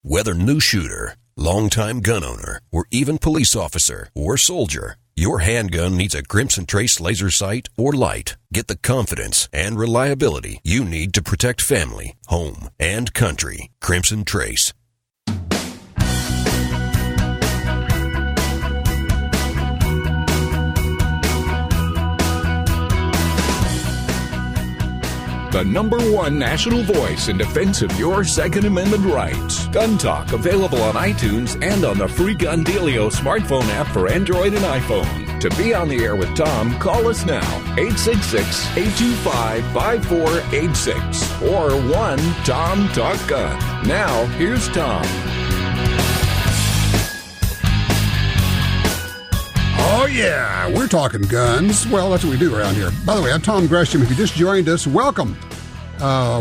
Whether new shooter, longtime gun owner, or even police officer or soldier, your handgun needs a Crimson Trace laser sight or light. Get the confidence and reliability you need to protect family, home, and country. Crimson Trace. The #1 national voice in defense of your Second Amendment rights. Gun Talk, available on iTunes and on the free Gun Dealio smartphone app for Android and iPhone. To be on the air with Tom, call us now, 866-825-5486 or 1-TOM-TALK-GUN. Now, here's Tom. Oh, yeah, we're talking guns. Well, that's what we do around here. By the way, I'm Tom Gresham. If you just joined us, welcome.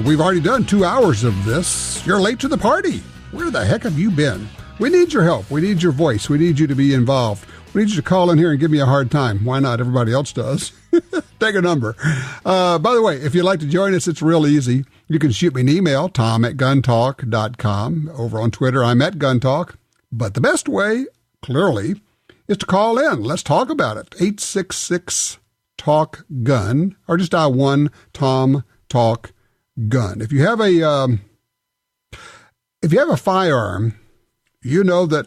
We've already done 2 hours of this. You're late to the party. Where the heck have you been? We need your help. We need your voice. We need you to be involved. We need you to call in here and give me a hard time. Why not? Everybody else does. Take a number. By the way, if you'd like to join us, it's real easy. You can shoot me an email, tom@guntalk.com. Over on Twitter, I'm at GunTalk. But the best way, clearly, is to call in. Let's talk about it. 866-TALK-GUN, or just dial 1-TOM-TALK-GUN. If you have a firearm, you know that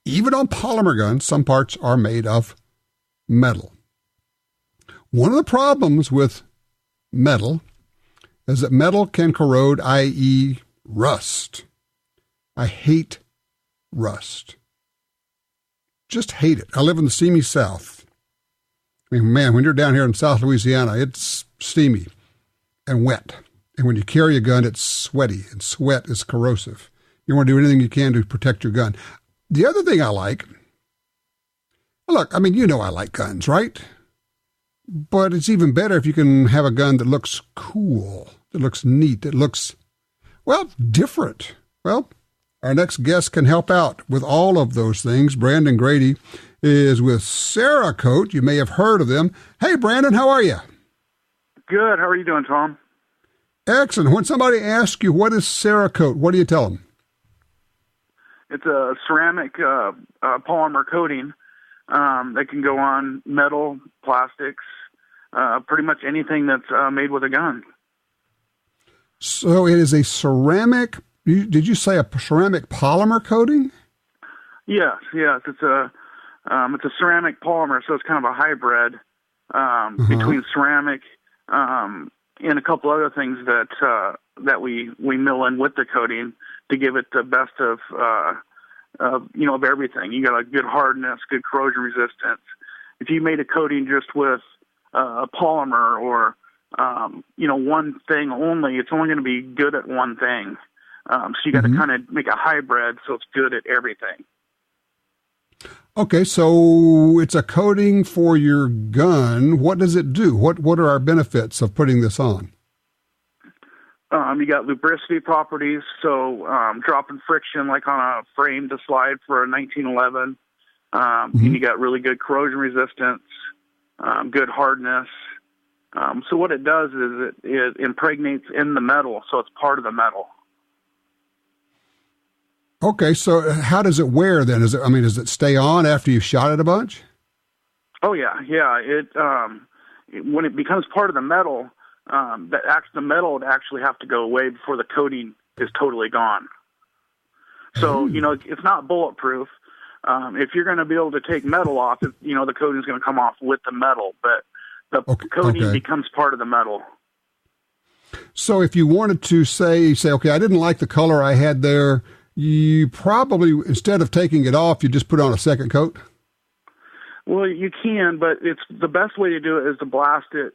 even on polymer guns, some parts are made of metal. One of the problems with metal is that metal can corrode, i.e. rust. I hate rust. Just hate it. I live in the steamy South. I mean, man, when you're down here in South Louisiana, it's steamy and wet. And when you carry a gun, it's sweaty, and sweat is corrosive. You want to do anything you can to protect your gun. The other thing I like, look, I mean, you know I like guns, right? But it's even better if you can have a gun that looks cool, that looks neat, that looks, well, different. Well, our next guest can help out with all of those things. Brandon Grady is with Cerakote. You may have heard of them. Hey, Brandon, how are you? Good. How are you doing, Tom? Excellent. When somebody asks you, what is Cerakote, what do you tell them? It's a ceramic polymer coating that can go on metal, plastics, pretty much anything that's made with a gun. So it is a ceramic. Did you say a ceramic polymer coating? Yes. It's a ceramic polymer, so it's kind of a hybrid between ceramic and a couple other things that we mill in with the coating to give it the best of everything. You got a good hardness, good corrosion resistance. If you made a coating just with a polymer or one thing only, it's only going to be good at one thing. So you got to kind of make a hybrid so it's good at everything. Okay, so it's a coating for your gun. What does it do? What are our benefits of putting this on? You got lubricity properties, so dropping friction like on a frame to slide for a 1911. And you got really good corrosion resistance, good hardness. So what it does is it impregnates in the metal, so it's part of the metal. Okay, so how does it wear then? Does it stay on after you've shot it a bunch? Oh yeah. It when it becomes part of the metal, the metal would actually have to go away before the coating is totally gone. So it's not bulletproof. If you're going to be able to take metal off, the coating is going to come off with the metal, but the coating becomes part of the metal. So if you wanted to say, okay, I didn't like the color I had there, you probably, instead of taking it off, you just put on a second coat? Well, you can, but it's the best way to do it is to blast it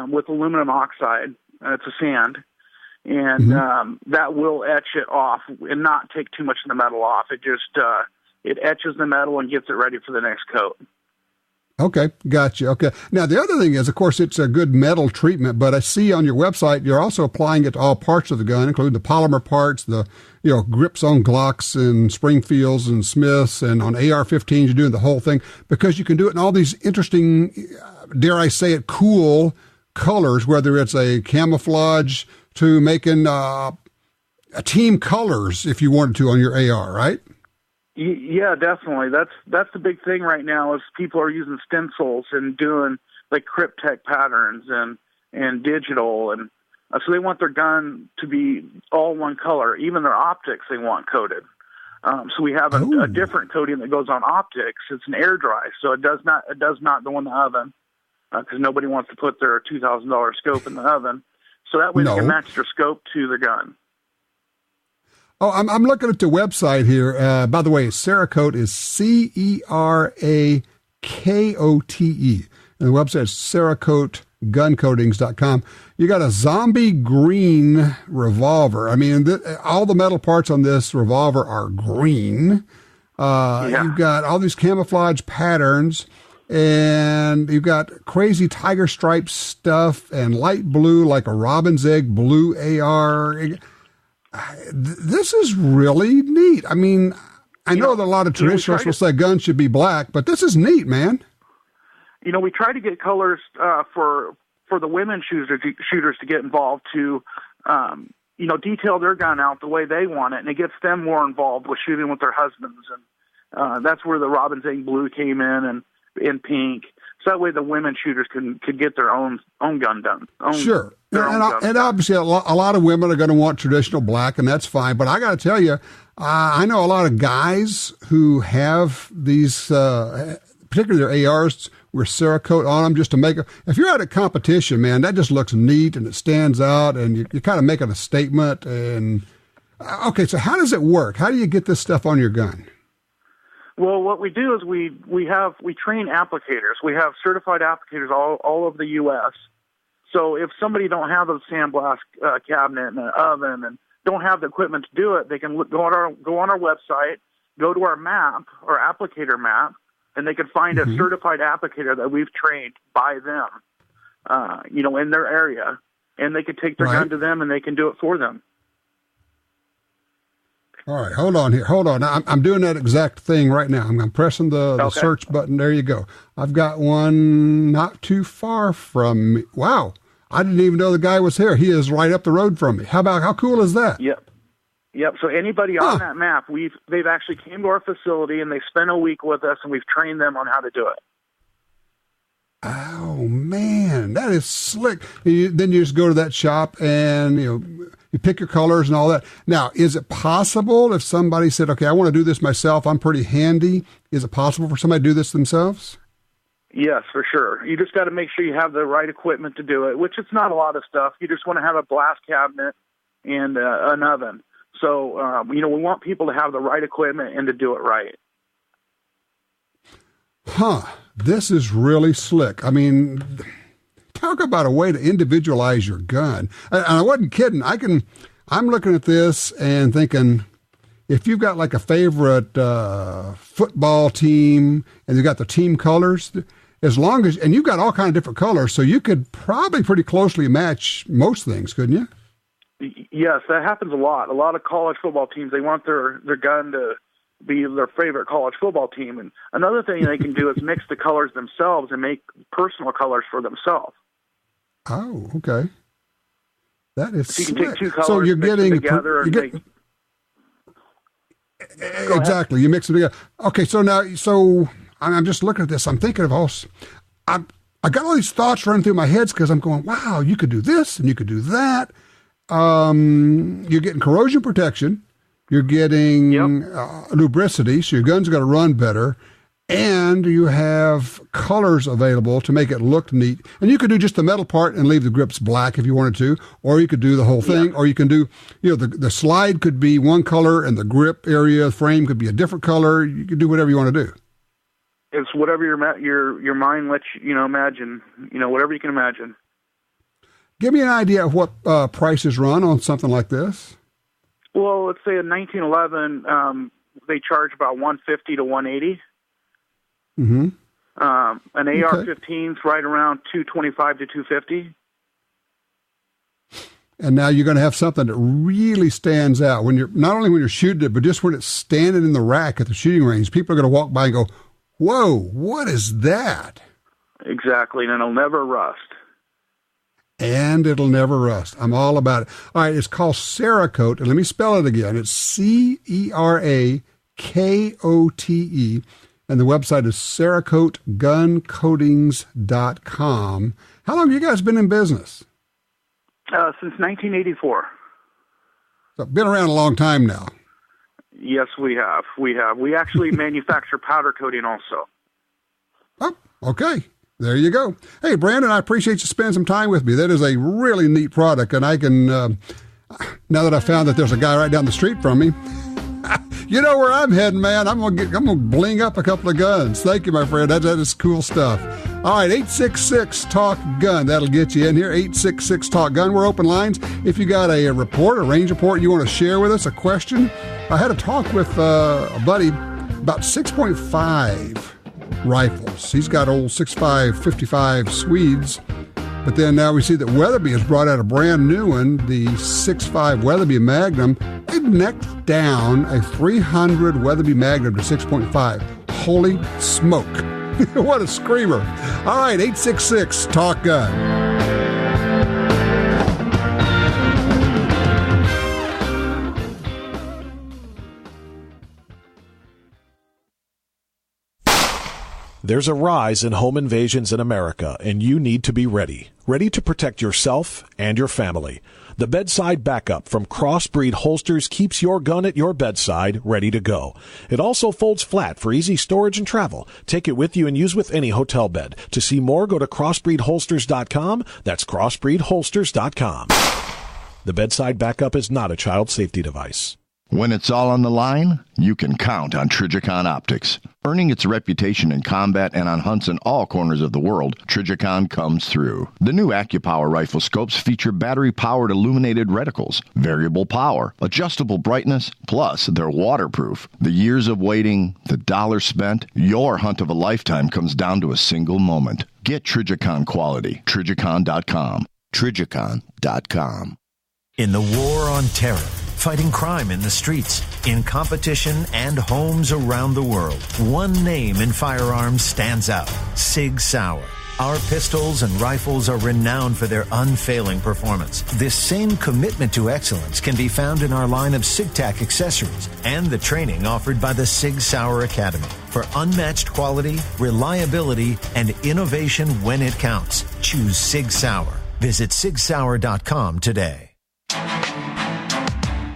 with aluminum oxide. It's a sand. And that will etch it off and not take too much of the metal off. It just it etches the metal and gets it ready for the next coat. Okay, gotcha. Okay. Now, the other thing is, of course, it's a good metal treatment, but I see on your website you're also applying it to all parts of the gun, including the polymer parts, the grips on Glocks and Springfields and Smiths, and on AR-15s, you're doing the whole thing, because you can do it in all these interesting, dare I say it, cool colors, whether it's a camouflage to making team colors if you wanted to on your AR, right? Yeah, definitely. That's the big thing right now is people are using stencils and doing like cryptech patterns and digital, and so they want their gun to be all one color. Even their optics they want coated. So we have a different coating that goes on optics. It's an air dry, so it does not go in the oven because nobody wants to put their $2,000 scope in the oven. So that way they can match their scope to their gun. Oh, I'm looking at the website here. By the way, Cerakote is Cerakote. And the website is CerakoteGunCoatings.com. You got a zombie green revolver. I mean, all the metal parts on this revolver are green. You've got all these camouflage patterns, and you've got crazy tiger stripe stuff and light blue like a robin's egg blue AR. This is really neat. I mean, I know that a lot of traditionalists will say guns should be black, but this is neat, man. You know, we try to get colors for the women shooters to get involved to, detail their gun out the way they want it, and it gets them more involved with shooting with their husbands. And that's where the robin's egg blue came in, and in pink. So that way the women shooters could get their own gun done. Sure. And obviously a lot of women are going to want traditional black, and that's fine. But I got to tell you, I know a lot of guys who have these, particularly their ARs with Cerakote on them just to make it. If you're at a competition, man, that just looks neat and it stands out, and you're kind of making a statement. And okay, so how does it work? How do you get this stuff on your gun? Well, what we do is we train applicators. We have certified applicators all over the U.S. So if somebody don't have a sandblast cabinet and an oven and don't have the equipment to do it, they can go on our website, go to our map, our applicator map, and they can find a certified applicator that we've trained by them, in their area, and they can take their gun to them and they can do it for them. All right, hold on here. Hold on. I'm doing that exact thing right now. I'm pressing the search button. There you go. I've got one not too far from me. Wow. I didn't even know the guy was here. He is right up the road from me. How cool is that? Yep. So anybody on that map, they've actually came to our facility and they spent a week with us, and we've trained them on how to do it. Oh man, that is slick. Then you just go to that shop and you pick your colors and all that. Now, is it possible if somebody said, okay, I want to do this myself, I'm pretty handy, is it possible for somebody to do this themselves? Yes, for sure. You just got to make sure you have the right equipment to do it, which it's not a lot of stuff. You just want to have a blast cabinet and an oven. So, we want people to have the right equipment and to do it right. This is really slick. I mean, talk about a way to individualize your gun. And I wasn't kidding. I'm looking at this and thinking, if you've got like a favorite football team and you've got the team colors, and you've got all kinds of different colors, so you could probably pretty closely match most things, couldn't you? Yes, that happens a lot. A lot of college football teams, they want their gun to be their favorite college football team. And another thing they can do is mix the colors themselves and make personal colors for themselves. Oh, okay. That is so you can slick. take two colors, so you're mix getting them together, exactly. You mix them together. Okay, so I'm just looking at this. I'm thinking of I got all these thoughts running through my head because I'm going, wow, you could do this and you could do that. You're getting corrosion protection. You're getting lubricity, so your gun's got to run better. And you have colors available to make it look neat. And you could do just the metal part and leave the grips black if you wanted to, or you could do the whole thing, or you can do, the slide could be one color and the grip area, the frame could be a different color. You could do whatever you want to do. It's whatever your mind lets you imagine, whatever you can imagine. Give me an idea of what prices run on something like this. Well, let's say in 1911, they charge about $150 to $180. Mm-hmm. An AR-15 is right around $225 to $250. And now you're going to have something that really stands out when not only when you're shooting it, but just when it's standing in the rack at the shooting range. People are going to walk by and go, "Whoa, what is that?" Exactly, and it'll never rust. and it'll never rust. I'm all about it. All right, it's called Cerakote, and let me spell it again. It's Cerakote, and the website is CerakoteGunCoatings.com. How long have you guys been in business? Since 1984. So been around a long time now. Yes, we have. We actually manufacture powder coating also. Oh, okay. There you go. Hey, Brandon, I appreciate you spending some time with me. That is a really neat product, and I can, now that I found that there's a guy right down the street from me, you know where I'm heading, man. I'm gonna bling up a couple of guns. Thank you, my friend. That is cool stuff. All right, 866-TALK-GUN. That'll get you in here. 866-TALK-GUN. We're open lines. If you got a report, a range report you want to share with us, a question. I had a talk with a buddy about 6.5 rifles. He's got old 6.5, 55 Swedes. But then now we see that Weatherby has brought out a brand new one, the 6.5 Weatherby Magnum. They've necked down a 300 Weatherby Magnum to 6.5. Holy smoke. What a screamer. All right, 866-TALK-GUN. There's a rise in home invasions in America, and you need to be ready. Ready to protect yourself and your family. The bedside backup from Crossbreed Holsters keeps your gun at your bedside, ready to go. It also folds flat for easy storage and travel. Take it with you and use with any hotel bed. To see more, go to crossbreedholsters.com. That's crossbreedholsters.com. The bedside backup is not a child safety device. When it's all on the line, you can count on Trijicon Optics. Earning its reputation in combat and on hunts in all corners of the world, Trijicon comes through. The new AccuPower rifle scopes feature battery-powered illuminated reticles, variable power, adjustable brightness, plus they're waterproof. The years of waiting, the dollars spent, your hunt of a lifetime comes down to a single moment. Get Trijicon quality. Trijicon.com. Trijicon.com. In the war on terror, fighting crime in the streets, in competition, and homes around the world, one name in firearms stands out: Sig Sauer. Our pistols and rifles are renowned for their unfailing performance. This same commitment to excellence can be found in our line of SigTac accessories and the training offered by the Sig Sauer Academy. For unmatched quality, reliability, and innovation when it counts, choose Sig Sauer. Visit sigsauer.com today.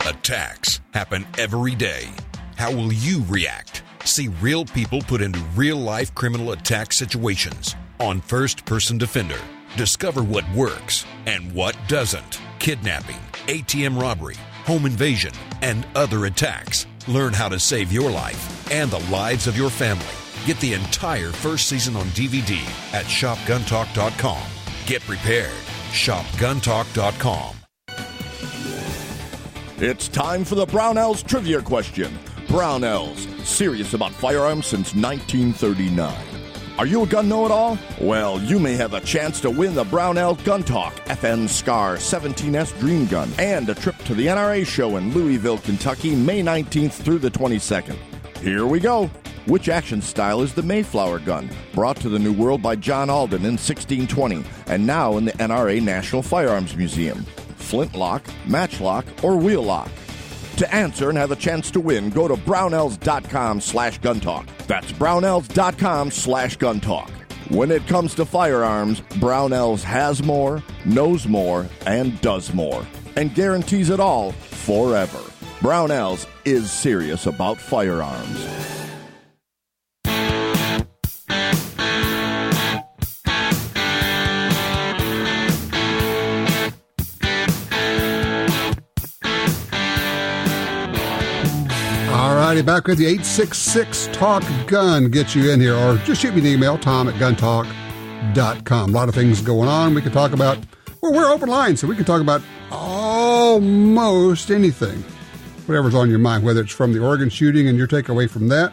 Attacks happen every day. How will you react? See real people put into real-life criminal attack situations on First Person Defender. Discover what works and what doesn't. Kidnapping, ATM robbery, home invasion, and other attacks. Learn how to save your life and the lives of your family. Get the entire first season on DVD at shopguntalk.com. Get prepared. shopguntalk.com. It's time for the Brownells Trivia Question. Brownells, serious about firearms since 1939. Are you a gun know-it-all? Well, you may have a chance to win the Brownells GUNTALK FN SCAR 17S Dream Gun and a trip to the NRA show in Louisville, Kentucky, May 19th through the 22nd. Here we go. Which action style is the Mayflower gun, brought to the New World by John Alden in 1620 and now in the NRA National Firearms Museum? Flintlock, matchlock, or wheel lock? To answer and have a chance to win, go to brownells.com/guntalk. That's brownells.com/guntalk. When it comes to firearms, Brownells has more, knows more, and does more, and guarantees it all forever. Brownells is serious about firearms. Alrighty, back with you. 866-TALK-GUN. Get you in here, or just shoot me an email, tom@guntalk.com. A lot of things going on. We can talk about, well, we're open lines, so we can talk about almost anything. Whatever's on your mind, whether it's from the Oregon shooting and your takeaway from that,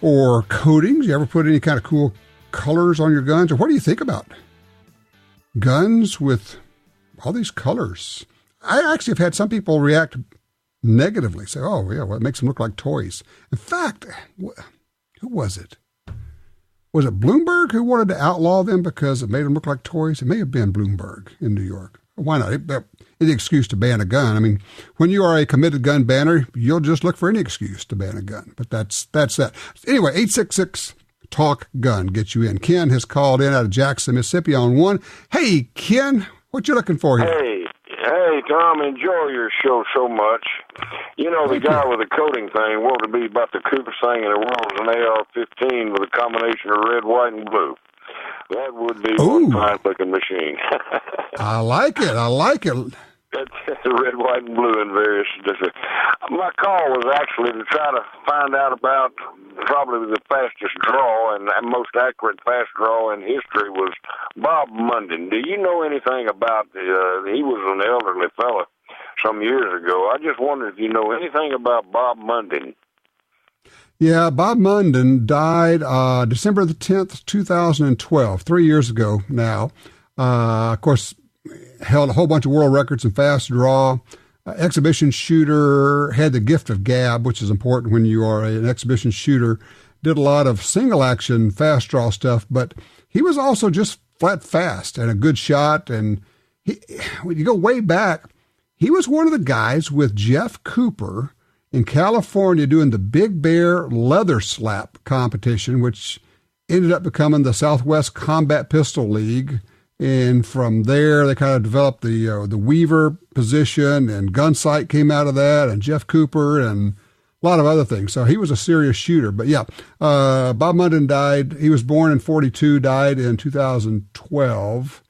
or coatings. You ever put any kind of cool colors on your guns? Or what do you think about guns with all these colors? I actually have had some people react negatively, say, oh, yeah, well, it makes them look like toys. In fact, who was it? was it Bloomberg who wanted to outlaw them because it made them look like toys? It may have been Bloomberg in New York. Why not? It's an excuse to ban a gun. I mean, when you are a committed gun banner, you'll just look for any excuse to ban a gun. But that's that. Anyway, 866-TALK-GUN gets you in. Ken has called in out of Jackson, Mississippi on one. Hey, Ken, what you looking for here? Hey, Tom, enjoy your show so much. You know, the guy with the coating thing wanted to be about the coolest thing in the world is an AR-15 with a combination of red, white, and blue. That would be one fine-looking machine. I like it. That's red, white, and blue in various different. My call was actually to try to find out about probably the fastest draw and most accurate fast draw in history was Bob Munden. Do you know anything about he was an elderly fella some years ago. I just wonder if you know anything about Bob Munden. Yeah, Bob Munden died December the 10th, 2012, 3 years ago now. Of course, held a whole bunch of world records in fast draw. Exhibition shooter, had the gift of gab, which is important when you are an exhibition shooter. Did a lot of single action fast draw stuff, but he was also just flat fast and a good shot. And when you go way back, he was one of the guys with Jeff Cooper in California doing the Big Bear leather slap competition, which ended up becoming the Southwest Combat Pistol League. And from there, they kind of developed the Weaver position, and Gunsight came out of that, and Jeff Cooper, and a lot of other things. So he was a serious shooter. But yeah, Bob Munden died. He was born in 42, died in 2012.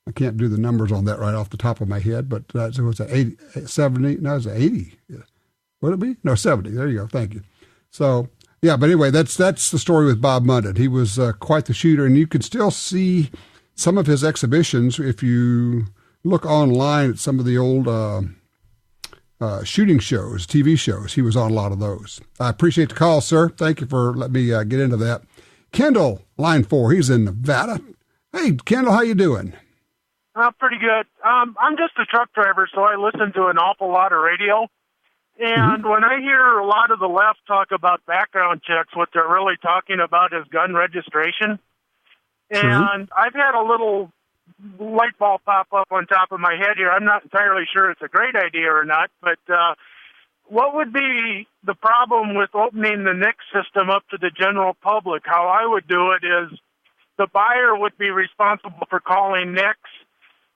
I can't do the numbers on that right off the top of my head, but so it's 80, 70, no, it's 80. Would it be? No, 70. There you go. Thank you. So, yeah, but anyway, that's the story with Bob Munden. He was quite the shooter, and you can still see some of his exhibitions if you look online at some of the old shooting shows, TV shows. He was on a lot of those. I appreciate the call, sir. Thank you for letting me get into that. Kendall, line 4, he's in Nevada. Hey, Kendall, how you doing? Pretty good. I'm just a truck driver, so I listen to an awful lot of radio. And when I hear a lot of the left talk about background checks, what they're really talking about is gun registration. And I've had a little light bulb pop up on top of my head here. I'm not entirely sure it's a great idea or not, but what would be the problem with opening the NICS system up to the general public? How I would do it is the buyer would be responsible for calling NICS,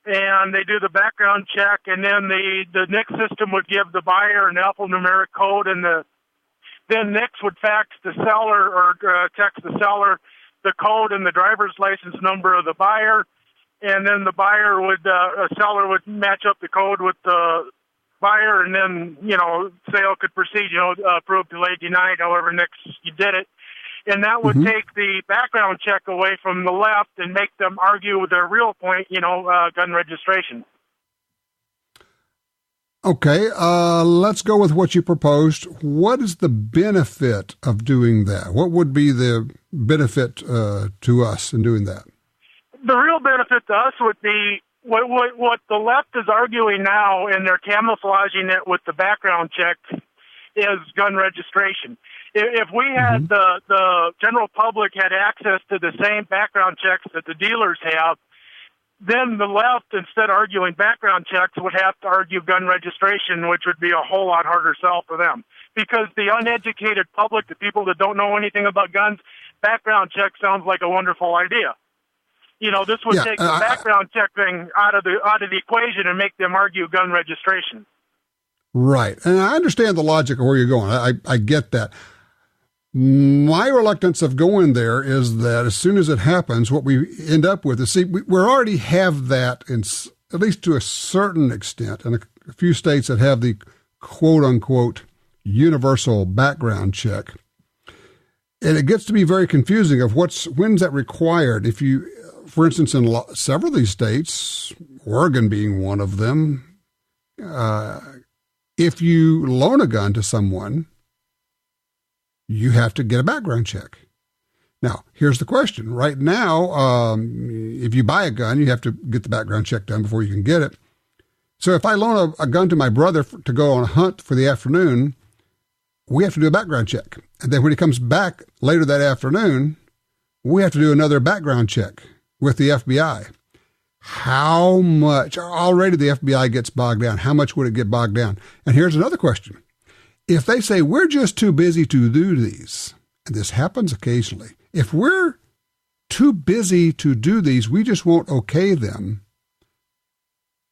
and they do the background check, and then the NICS system would give the buyer an alphanumeric code, and then NICS would fax the seller or text the seller the code and the driver's license number of the buyer, and then the seller would match up the code with the buyer, and then, sale could proceed, approved, delayed, denied, however NICS you did it. And that would take the background check away from the left and make them argue with their real point, gun registration. Okay, let's go with what you proposed. What is the benefit of doing that? What would be the benefit to us in doing that? The real benefit to us would be what the left is arguing now, and they're camouflaging it with the background check, is gun registration. If we had the general public had access to the same background checks that the dealers have, then the left, instead of arguing background checks, would have to argue gun registration, which would be a whole lot harder sell for them. Because the uneducated public, the people that don't know anything about guns, background check sounds like a wonderful idea. This would take the background check thing out of the equation and make them argue gun registration. Right. And I understand the logic of where you're going. I get that. My reluctance of going there is that as soon as it happens, what we end up with is, we already have that, at least to a certain extent, in a few states that have the quote-unquote universal background check. And it gets to be very confusing of when's that required. If you, for instance, in several of these states, Oregon being one of them, if you loan a gun to someone, you have to get a background check. Now, here's the question. Right now, if you buy a gun, you have to get the background check done before you can get it. So if I loan a gun to my brother to go on a hunt for the afternoon, we have to do a background check. And then when he comes back later that afternoon, we have to do another background check with the FBI. How much? Already the FBI gets bogged down. How much would it get bogged down? And here's another question. If they say we're just too busy to do these, and this happens occasionally, if we're too busy to do these, we just won't okay them,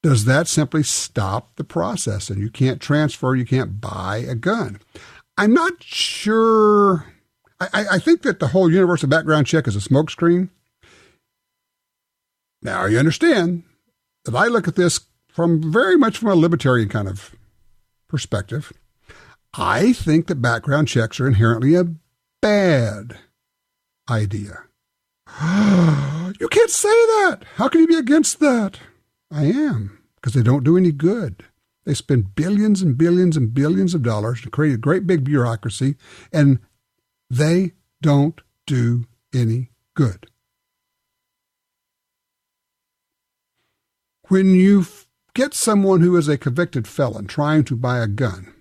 does that simply stop the process? And you can't transfer, you can't buy a gun. I'm not sure. I think that the whole universal background check is a smokescreen. Now, you understand that I look at this very much from a libertarian kind of perspective. I think that background checks are inherently a bad idea. You can't say that. How can you be against that? I am, because they don't do any good. They spend billions and billions and billions of dollars to create a great big bureaucracy, and they don't do any good. When you get someone who is a convicted felon trying to buy a gun,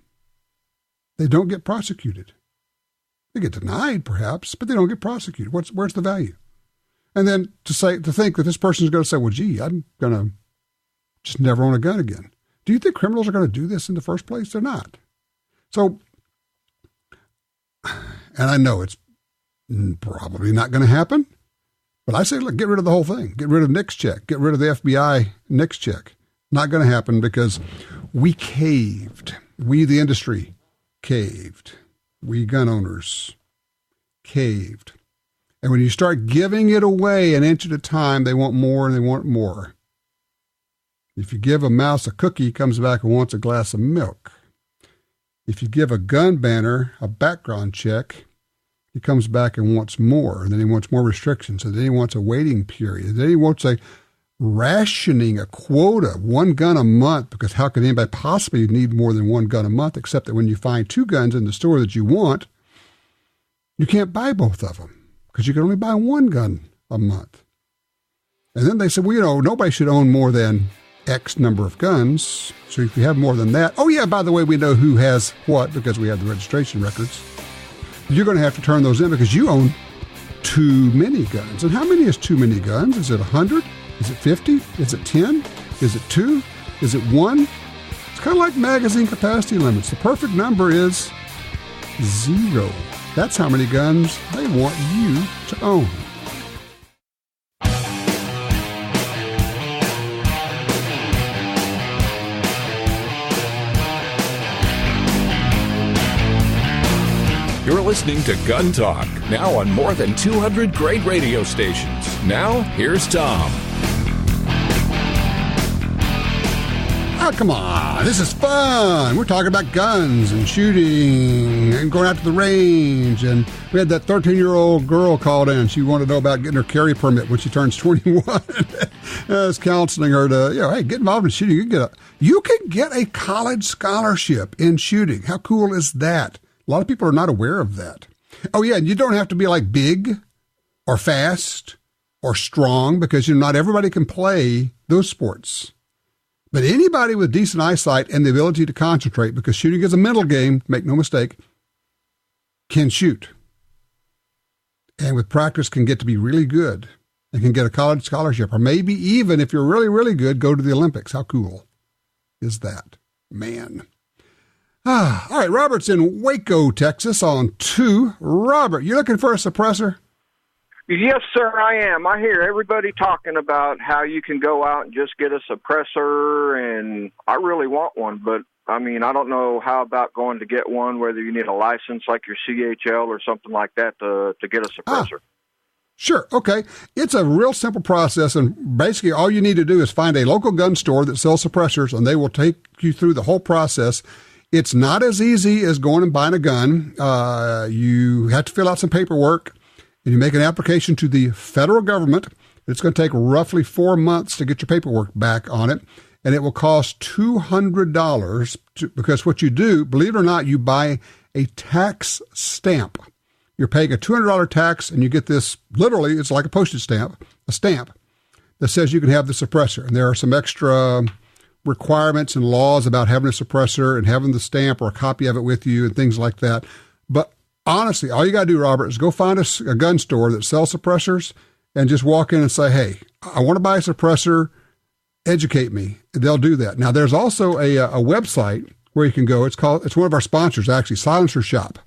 they don't get prosecuted. They get denied, perhaps, but they don't get prosecuted. Where's the value? And then to think that this person is going to say, well, gee, I'm going to just never own a gun again. Do you think criminals are going to do this in the first place? They're not. So, and I know it's probably not going to happen, but I say, look, get rid of the whole thing. Get rid of NICS check. Get rid of the FBI NICS check. Not going to happen because we caved. We, the industry, caved. We gun owners caved. And when you start giving it away an inch at a time, they want more and they want more. If you give a mouse a cookie, he comes back and wants a glass of milk. If you give a gun banner a background check, he comes back and wants more. And then he wants more restrictions. And then he wants a waiting period. And then he wants a rationing, a quota, 1 gun a month, because how could anybody possibly need more than 1 gun a month, except that when you find 2 guns in the store that you want, you can't buy both of them because you can only buy 1 gun a month. And then they said, well, nobody should own more than X number of guns. So if you have more than that, oh yeah, by the way, we know who has what because we have the registration records. You're going to have to turn those in because you own too many guns. And how many is too many guns? Is it 100? Is it 50? Is it 10? Is it 2? Is it 1? It's kind of like magazine capacity limits. The perfect number is 0. That's how many guns they want you to own. You're listening to Gun Talk, now on more than 200 great radio stations. Now, here's Tom. Oh, come on. This is fun. We're talking about guns and shooting and going out to the range. And we had that 13-year-old girl called in. She wanted to know about getting her carry permit when she turns 21. I was counseling her to, hey, get involved in shooting. You can get a college scholarship in shooting. How cool is that? A lot of people are not aware of that. Oh, yeah, and you don't have to be like big or fast or strong because not everybody can play those sports. But anybody with decent eyesight and the ability to concentrate, because shooting is a mental game, make no mistake, can shoot. And with practice can get to be really good and can get a college scholarship. Or maybe even, if you're really, really good, go to the Olympics. How cool is that? Man. All right, Robert's in Waco, Texas on 2. Robert, you looking for a suppressor? Yes, sir, I am. I hear everybody talking about how you can go out and just get a suppressor, and I really want one, but, I don't know how about going to get one, whether you need a license like your CHL or something like that to get a suppressor. Sure, okay. It's a real simple process, and basically all you need to do is find a local gun store that sells suppressors, and they will take you through the whole process. It's not as easy as going and buying a gun. You have to fill out some paperwork, and you make an application to the federal government. It's going to take roughly 4 months to get your paperwork back on it, and it will cost $200 because what you do, believe it or not, you buy a tax stamp. You're paying a $200 tax, and you get this, literally, it's like a postage stamp, a stamp that says you can have the suppressor. And there are some extra requirements and laws about having a suppressor and having the stamp or a copy of it with you and things like that. But honestly, all you got to do, Robert, is go find a gun store that sells suppressors and just walk in and say, hey, I want to buy a suppressor. Educate me. They'll do that. Now, there's also a website where you can go. It's one of our sponsors, actually, Silencer Shop.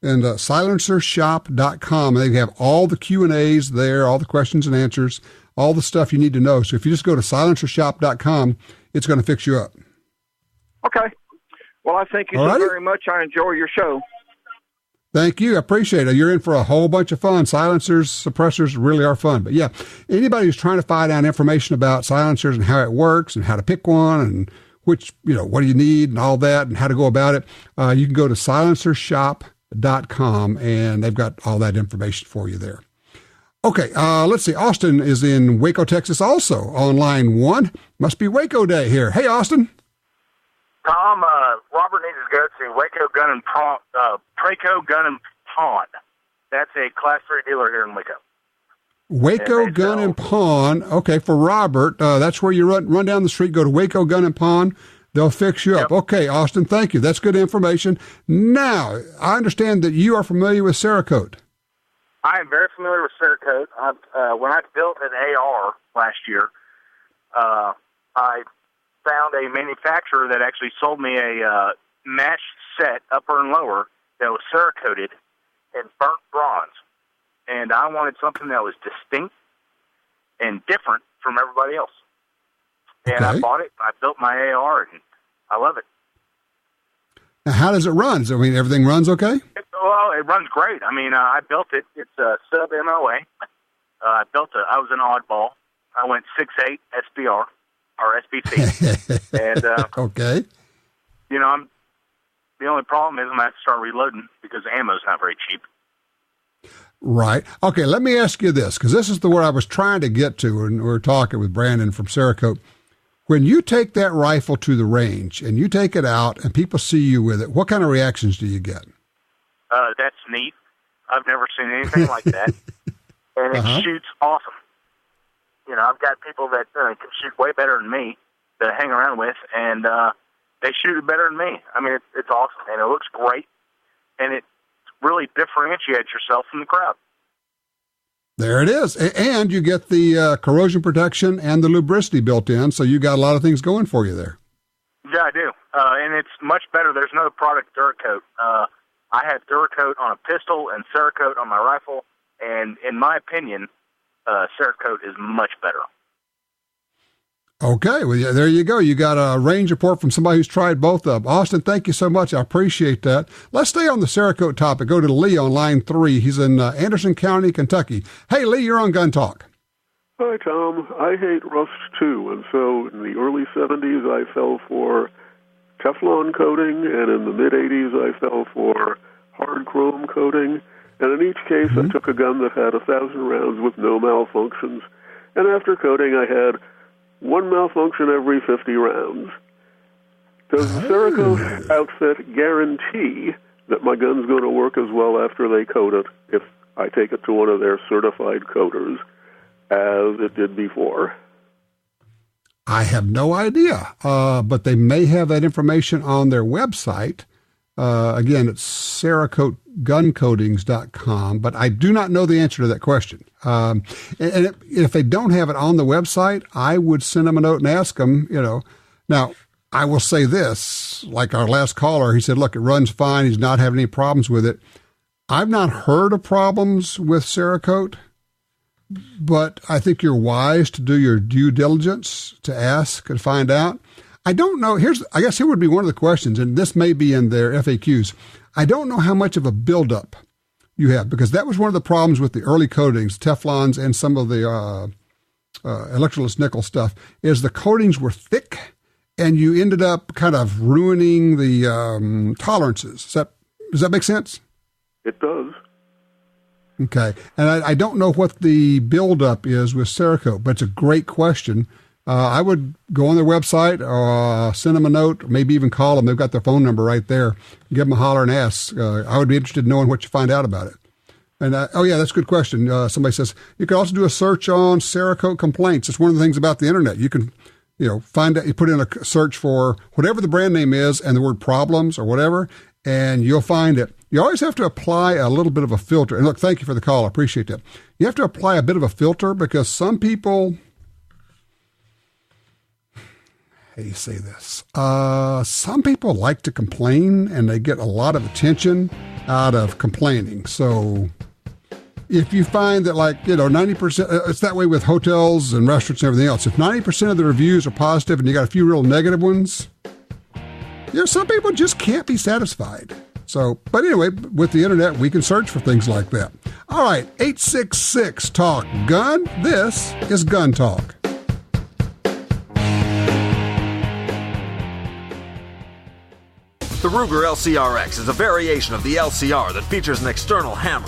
And silencershop.com. They have all the Q&As there, all the questions and answers, all the stuff you need to know. So if you just go to silencershop.com, it's going to fix you up. Okay. Well, I thank you so very much. I enjoy your show. Thank you. I appreciate it. You're in for a whole bunch of fun. Silencers, suppressors really are fun. But yeah, anybody who's trying to find out information about silencers and how it works and how to pick one and which, what do you need and all that and how to go about it, you can go to silencershop.com and they've got all that information for you there. Okay, let's see. Austin is in Waco, Texas also on line 1. Must be Waco Day here. Hey, Austin. Tom, Robert needs to go to Waco Gun and Pawn, Traco Gun and Pawn. That's a Class 3 dealer here in Waco. Waco Gun and Pawn. Okay, for Robert, that's where you run down the street, go to Waco Gun and Pawn. They'll fix you up. Okay, Austin, thank you. That's good information. Now, I understand that you are familiar with Cerakote. I am very familiar with Cerakote. When I built an AR last year, I found a manufacturer that actually sold me a matched set, upper and lower, that was Cerakoted in burnt bronze. And I wanted something that was distinct and different from everybody else. And I bought it, I built my AR, and I love it. Now, how does it run? I mean, everything runs okay? It runs great. I mean, I built it. It's a sub-MOA. I was an oddball. I went 6.8 SBR. Or SBC. And, okay. The only problem is I'm going to have to start reloading because the ammo's not very cheap. Right. Okay, let me ask you this, because this is the word I was trying to get to, and we were talking with Brandon from Cerakote. When you take that rifle to the range and you take it out and people see you with it, what kind of reactions do you get? That's neat. I've never seen anything like that. And it shoots awesome. I've got people that can shoot way better than me that I hang around with, and they shoot it better than me. I mean, it's awesome, and it looks great, and it really differentiates yourself from the crowd. There it is. And you get the corrosion protection and the lubricity built in, so you got a lot of things going for you there. Yeah, I do. And it's much better. There's no product Duracoat. I have Duracoat on a pistol and Cerakote on my rifle, and in my opinion, Cerakote is much better. Okay, well, yeah, there you go. You got a range report from somebody who's tried both of them. Austin, thank you so much. I appreciate that. Let's stay on the Cerakote topic. Go to Lee on line 3. He's in Anderson County, Kentucky. Hey, Lee, you're on Gun Talk. Hi, Tom. I hate rust, too, and so in the early 70s, I fell for Teflon coating, and in the mid-80s, I fell for hard chrome coating. And in each case, I took a gun that had 1,000 rounds with no malfunctions. And after coating, I had one malfunction every 50 rounds. Does the Cerakote outfit guarantee that my gun's going to work as well after they coat it if I take it to one of their certified coaters as it did before? I have no idea, but they may have that information on their website. Again, it's CerakoteGunCoatings.com, but I do not know the answer to that question. And if they don't have it on the website, I would send them a note and ask them, Now, I will say this, like our last caller, he said, look, it runs fine. He's not having any problems with it. I've not heard of problems with Cerakote, but I think you're wise to do your due diligence to ask and find out. I don't know. I guess here would be one of the questions, and this may be in their FAQs. I don't know how much of a buildup you have, because that was one of the problems with the early coatings, Teflons and some of the electroless nickel stuff, is the coatings were thick, and you ended up kind of ruining the tolerances. Does that make sense? It does. Okay. And I don't know what the buildup is with Cerakote, but it's a great question. I would go on their website, send them a note, maybe even call them. They've got their phone number right there. Give them a holler and ask. I would be interested in knowing what you find out about it. And, that's a good question. Somebody says, you can also do a search on Cerakote complaints. It's one of the things about the internet. You can, find out, you put in a search for whatever the brand name is and the word problems or whatever, and you'll find it. you always have to apply a little bit of a filter. And look, thank you for the call. I appreciate that. You have to apply a bit of a filter because some people, how do you say this? Some people like to complain and they get a lot of attention out of complaining. So if you find that 90%, it's that way with hotels and restaurants and everything else. If 90% of the reviews are positive and you got a few real negative ones, some people just can't be satisfied. So, but anyway, with the internet, we can search for things like that. All right, 866 Talk Gun. This is Gun Talk. The Ruger LCRX is a variation of the LCR that features an external hammer,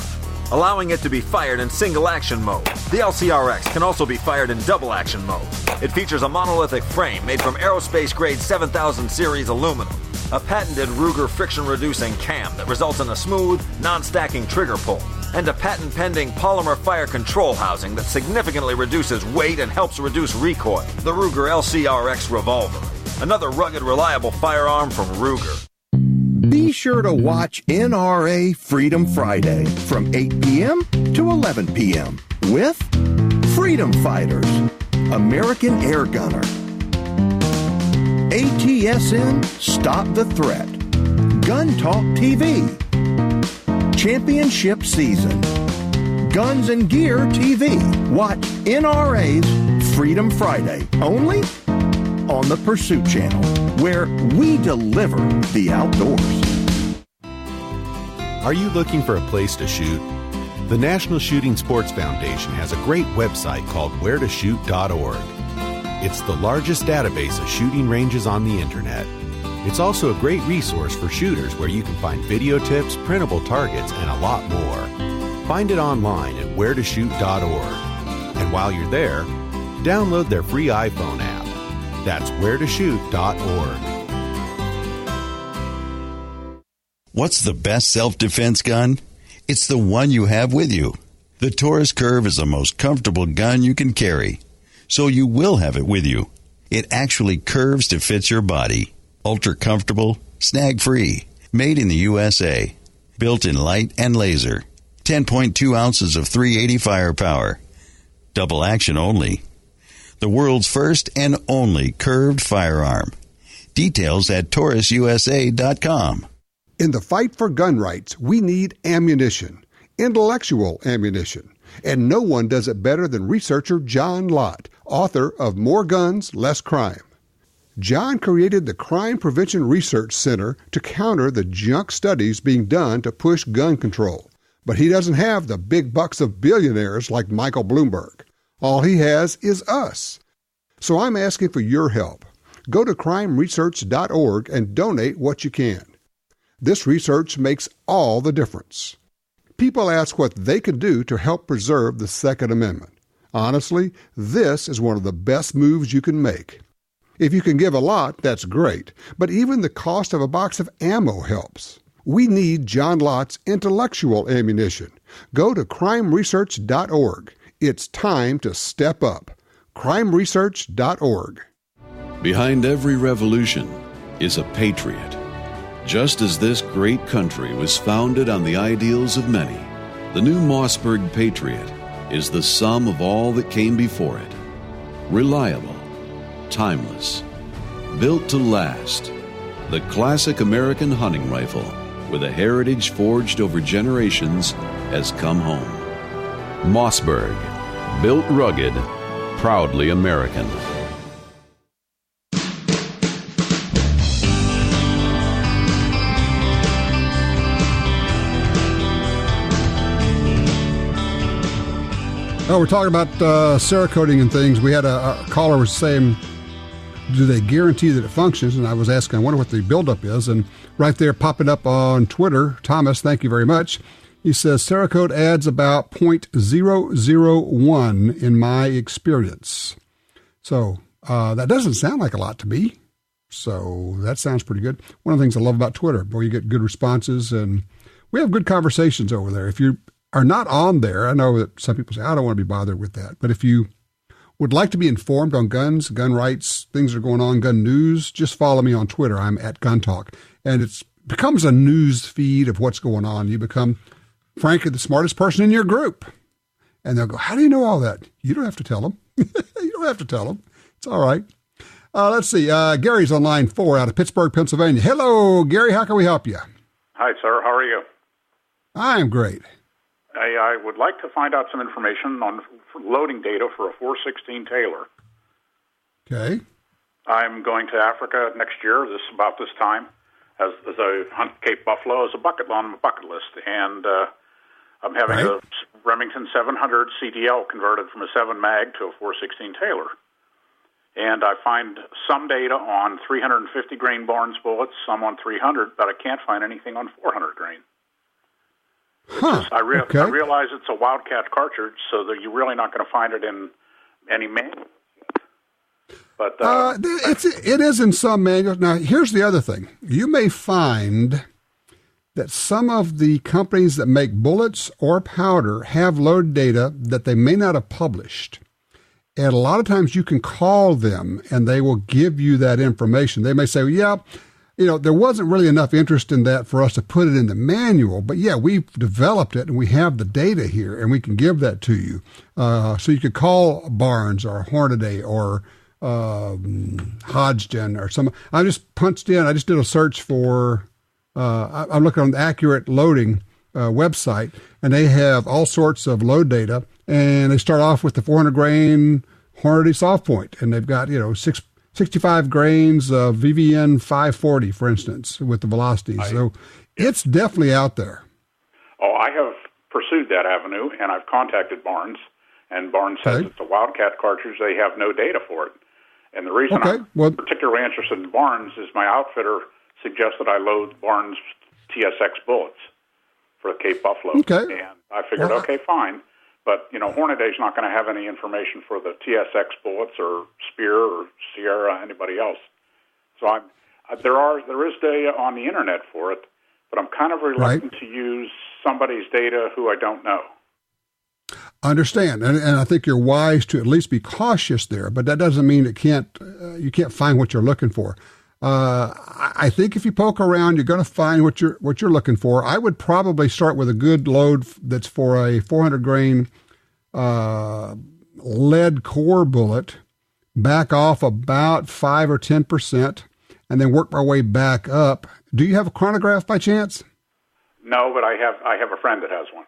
allowing it to be fired in single-action mode. The LCRX can also be fired in double-action mode. It features a monolithic frame made from aerospace-grade 7000 series aluminum, a patented Ruger friction-reducing cam that results in a smooth, non-stacking trigger pull, and a patent-pending polymer fire control housing that significantly reduces weight and helps reduce recoil. The Ruger LCRX Revolver, another rugged, reliable firearm from Ruger. Be sure to watch NRA Freedom Friday from 8 p.m. to 11 p.m. with Freedom Fighters, American Air Gunner, ATSN Stop the Threat, Gun Talk TV, Championship Season, Guns and Gear TV. Watch NRA's Freedom Friday only on the Pursuit Channel, where we deliver the outdoors. Are you looking for a place to shoot? The National Shooting Sports Foundation has a great website called wheretoshoot.org. It's the largest database of shooting ranges on the internet. It's also a great resource for shooters where you can find video tips, printable targets, and a lot more. Find it online at wheretoshoot.org. And while you're there, download their free iPhone app. That's wheretoshoot.org. What's the best self-defense gun? It's the one you have with you. The Taurus Curve is the most comfortable gun you can carry, so you will have it with you. It actually curves to fit your body. Ultra comfortable, snag-free, made in the USA. Built in light and laser. 10.2 ounces of .380 firepower. Double action only. The world's first and only curved firearm. Details at taurususa.com. In the fight for gun rights, we need ammunition, intellectual ammunition. And no one does it better than researcher John Lott, author of More Guns, Less Crime. John created the Crime Prevention Research Center to counter the junk studies being done to push gun control. But he doesn't have the big bucks of billionaires like Michael Bloomberg. All he has is us. So I'm asking for your help. Go to crimeresearch.org and donate what you can. This research makes all the difference. People ask what they can do to help preserve the Second Amendment. Honestly, this is one of the best moves you can make. If you can give a lot, that's great, but even the cost of a box of ammo helps. We need John Lott's intellectual ammunition. Go to crimeresearch.org. It's time to step up. crimeresearch.org. Behind every revolution is a patriot. Just as this great country was founded on the ideals of many, the new Mossberg Patriot is the sum of all that came before it. Reliable, timeless, built to last. The classic American hunting rifle, with a heritage forged over generations, has come home. Mossberg, built rugged, proudly American. Oh, we're talking about Cerakoting and things. We had a caller was saying, do they guarantee that it functions? And I was asking, I wonder what the buildup is. And right there, popping up on Twitter, Thomas, thank you very much. He says, Cerakote adds about 0.001 in my experience. So that doesn't sound like a lot to me. So that sounds pretty good. One of the things I love about Twitter, boy, you get good responses, and we have good conversations over there. If you are not on there, I know that some people say, I don't want to be bothered with that. But if you would like to be informed on guns, gun rights, things that are going on, gun news, just follow me on Twitter. I'm at GunTalk. And it's becomes a news feed of what's going on. You become, frankly, the smartest person in your group. And they'll go, how do you know all that? You don't have to tell them. You don't have to tell them. It's all right. Let's see. Gary's on line 4 out of Pittsburgh, Pennsylvania. Hello, Gary. How can we help you? Hi, sir. How are you? I'm great. I would like to find out some information on loading data for a 416 Taylor. Okay. I'm going to Africa next year, about this time, as I hunt Cape Buffalo as a bucket on my bucket list. And I'm having a Remington 700 CDL converted from a 7 mag to a 416 Taylor. And I find some data on 350 grain Barnes bullets, some on 300, but I can't find anything on 400 grain. I realize it's a Wildcat cartridge, so that you're really not going to find it in any manual. But it is in some manuals. Now, here's the other thing. You may find that some of the companies that make bullets or powder have load data that they may not have published. And a lot of times you can call them and they will give you that information. They may say, well, yeah, there wasn't really enough interest in that for us to put it in the manual, but yeah, we've developed it and we have the data here and we can give that to you. So you could call Barnes or Hornady or Hodgdon or some. I just punched in, I just did a search for, I'm looking on the Accurate Loading website, and they have all sorts of load data, and they start off with the 400 grain Hornady soft point, and they've got, 65 grains of VVN 540, for instance, with the velocities. So it's definitely out there. Oh, I have pursued that avenue, and I've contacted Barnes, and Barnes says it's a Wildcat cartridge. They have no data for it. And the reason I'm particularly interested in Barnes is my outfitter suggested I load Barnes TSX bullets for the Cape Buffalo. Okay. And I figured, okay, fine. But, Hornady's not going to have any information for the TSX bullets or Spear or Sierra, anybody else. So there is data on the internet for it, but I'm kind of reluctant to use somebody's data who I don't know. Understand, and I think you're wise to at least be cautious there, but that doesn't mean you can't find what you're looking for. I think if you poke around, you're going to find what you're looking for. I would probably start with a good load that's for a 400 grain lead core bullet, back off about 5 or 10%, and then work my way back up. Do you have a chronograph by chance? No, but I have a friend that has one.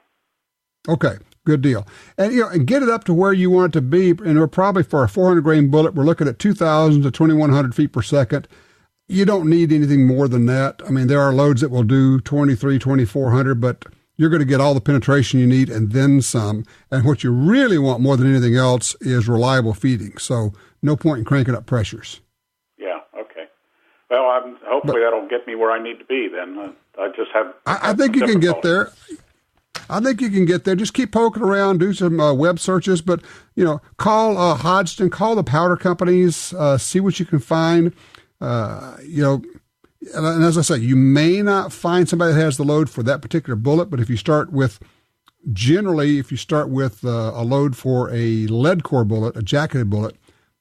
Okay, good deal. And and get it up to where you want it to be. And we're probably for a 400 grain bullet, we're looking at 2,000 to 2,100 feet per second. You don't need anything more than that. I mean, there are loads that will do 23, 2,400, but you're going to get all the penetration you need and then some. And what you really want more than anything else is reliable feeding. So no point in cranking up pressures. Yeah, okay. Well, hopefully that'll get me where I need to be then. I just have... I think you can get there. Just keep poking around, do some web searches, but, call Hodgdon, call the powder companies, see what you can find. And as I say, you may not find somebody that has the load for that particular bullet, but if you start with a load for a lead core bullet, a jacketed bullet,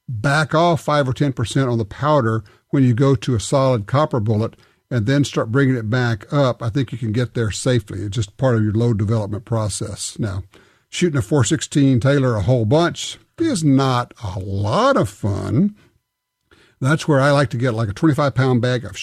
back off 5 or 10% on the powder when you go to a solid copper bullet, and then start bringing it back up. I think you can get there safely. It's just part of your load development process. Now, shooting a 416 Taylor a whole bunch is not a lot of fun. That's where I like to get like a 25-pound bag of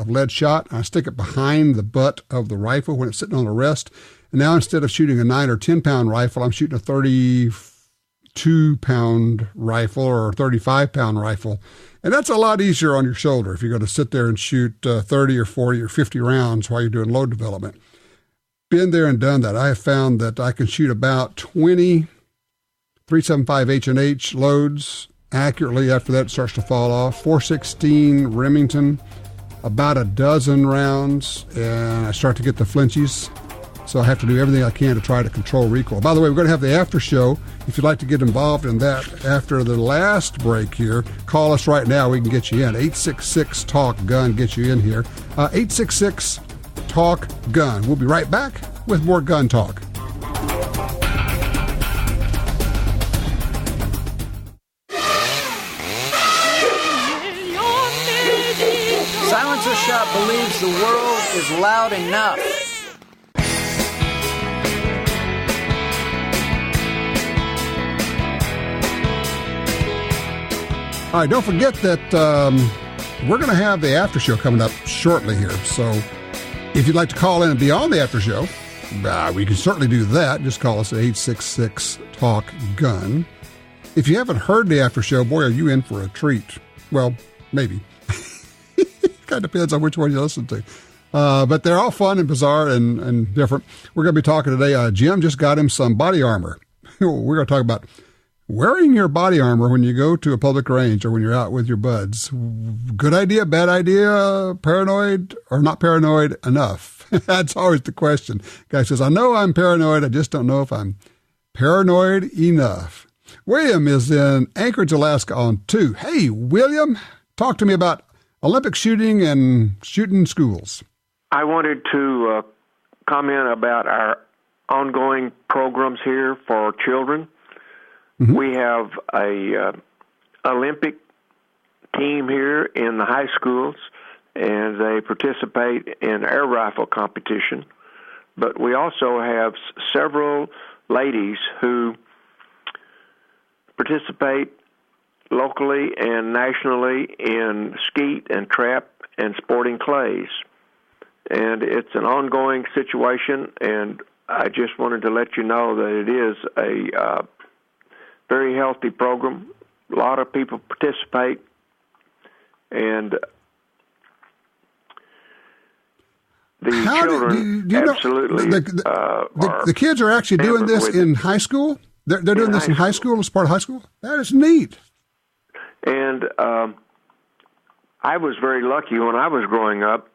lead shot, and I stick it behind the butt of the rifle when it's sitting on a rest. And now instead of shooting a 9 or 10-pound rifle, I'm shooting a 32-pound rifle or a 35-pound rifle. And that's a lot easier on your shoulder if you're going to sit there and shoot 30 or 40 or 50 rounds while you're doing load development. Been there and done that. I have found that I can shoot about 20 375 H&H loads accurately. After that, it starts to fall off. 416 Remington, about a dozen rounds, and I start to get the flinchies. So I have to do everything I can to try to control recoil. By the way, we're going to have the after show. If you'd like to get involved in that after the last break here, call us right now. We can get you in. 866-TALK-GUN, get you in here. 866-TALK-GUN. We'll be right back with more Gun Talk. Silencer Shop believes the world is loud enough. All right, don't forget that we're going to have the after show coming up shortly here. So if you'd like to call in and be on the after show, we can certainly do that. Just call us at 866-TALK-GUN. If you haven't heard the after show, boy, are you in for a treat. Well, maybe. Kind of depends on which one you listen to. But they're all fun and bizarre and different. We're going to be talking today. Jim just got him some body armor. We're going to talk about wearing your body armor when you go to a public range or when you're out with your buds. Good idea, bad idea, paranoid or not paranoid enough? That's always the question. Guy says, I know I'm paranoid. I just don't know if I'm paranoid enough. William is in Anchorage, Alaska on 2. Hey, William, talk to me about Olympic shooting and shooting schools. I wanted to comment about our ongoing programs here for children. Mm-hmm. We have a Olympic team here in the high schools, and they participate in air rifle competition. But we also have several ladies who participate locally and nationally in skeet and trap and sporting clays. And it's an ongoing situation, and I just wanted to let you know that it is a very healthy program. A lot of people participate, and the children absolutely the kids are actually doing this in high school? They're doing this in high school as part of high school? That is neat. And I was very lucky when I was growing up.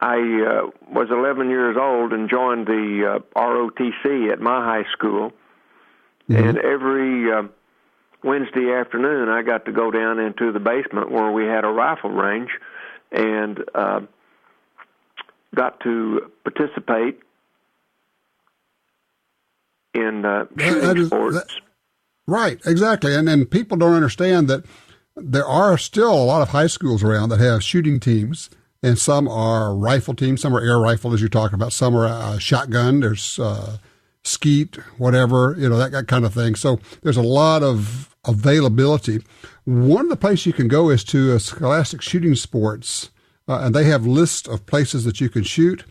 I was 11 years old and joined the ROTC at my high school. Mm-hmm. And every Wednesday afternoon, I got to go down into the basement where we had a rifle range and got to participate in shooting sports. Right, exactly. And people don't understand that there are still a lot of high schools around that have shooting teams, and some are rifle teams, some are air rifle, as you're talking about, some are shotgun, there's skeet, whatever, that kind of thing. So there's a lot of availability. One of the places you can go is to Scholastic Shooting Sports, and they have lists of places that you can shoot.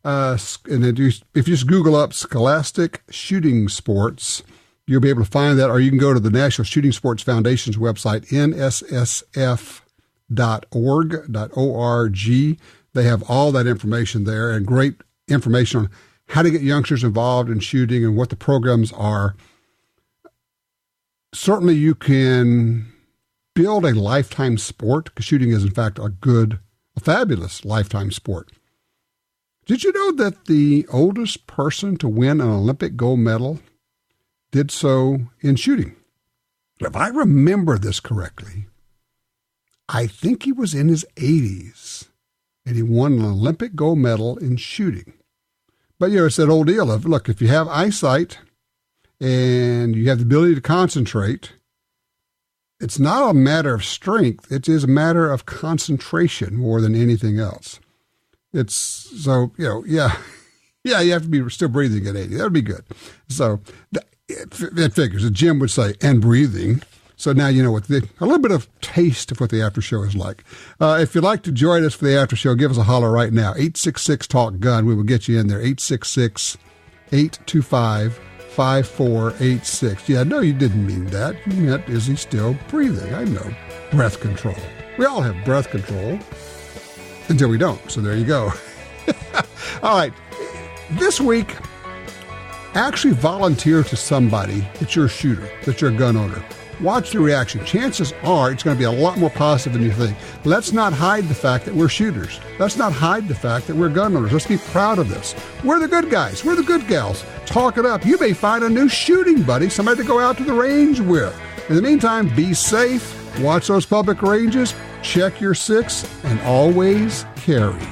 And if you just Google up Scholastic Shooting Sports, you'll be able to find that, or you can go to the National Shooting Sports Foundation's website, nssf.org. They have all that information there and great information on how to get youngsters involved in shooting and what the programs are. Certainly you can build a lifetime sport, because shooting is, in fact, a fabulous lifetime sport. Did you know that the oldest person to win an Olympic gold medal did so in shooting? If I remember this correctly, I think he was in his 80s, and he won an Olympic gold medal in shooting. But, it's that old deal of, look, if you have eyesight and you have the ability to concentrate, it's not a matter of strength. It is a matter of concentration more than anything else. It's so, you have to be still breathing at 80. That would be good. So it figures, as Jim would say, and breathing. So now you know a little bit of taste of what the after show is like. If you'd like to join us for the after show, give us a holler right now. 866-TALK-GUN. We will get you in there. 866-825-5486. Yeah, no, you didn't mean that. You meant, is he still breathing? I know. Breath control. We all have breath control until we don't. So there you go. All right. This week, actually volunteer to somebody that's your shooter, that's your gun owner. Watch the reaction. Chances are it's going to be a lot more positive than you think. Let's not hide the fact that we're shooters. Let's not hide the fact that we're gun owners. Let's be proud of this. We're the good guys. We're the good gals. Talk it up. You may find a new shooting buddy, somebody to go out to the range with. In the meantime, be safe. Watch those public ranges. Check your six and always carry.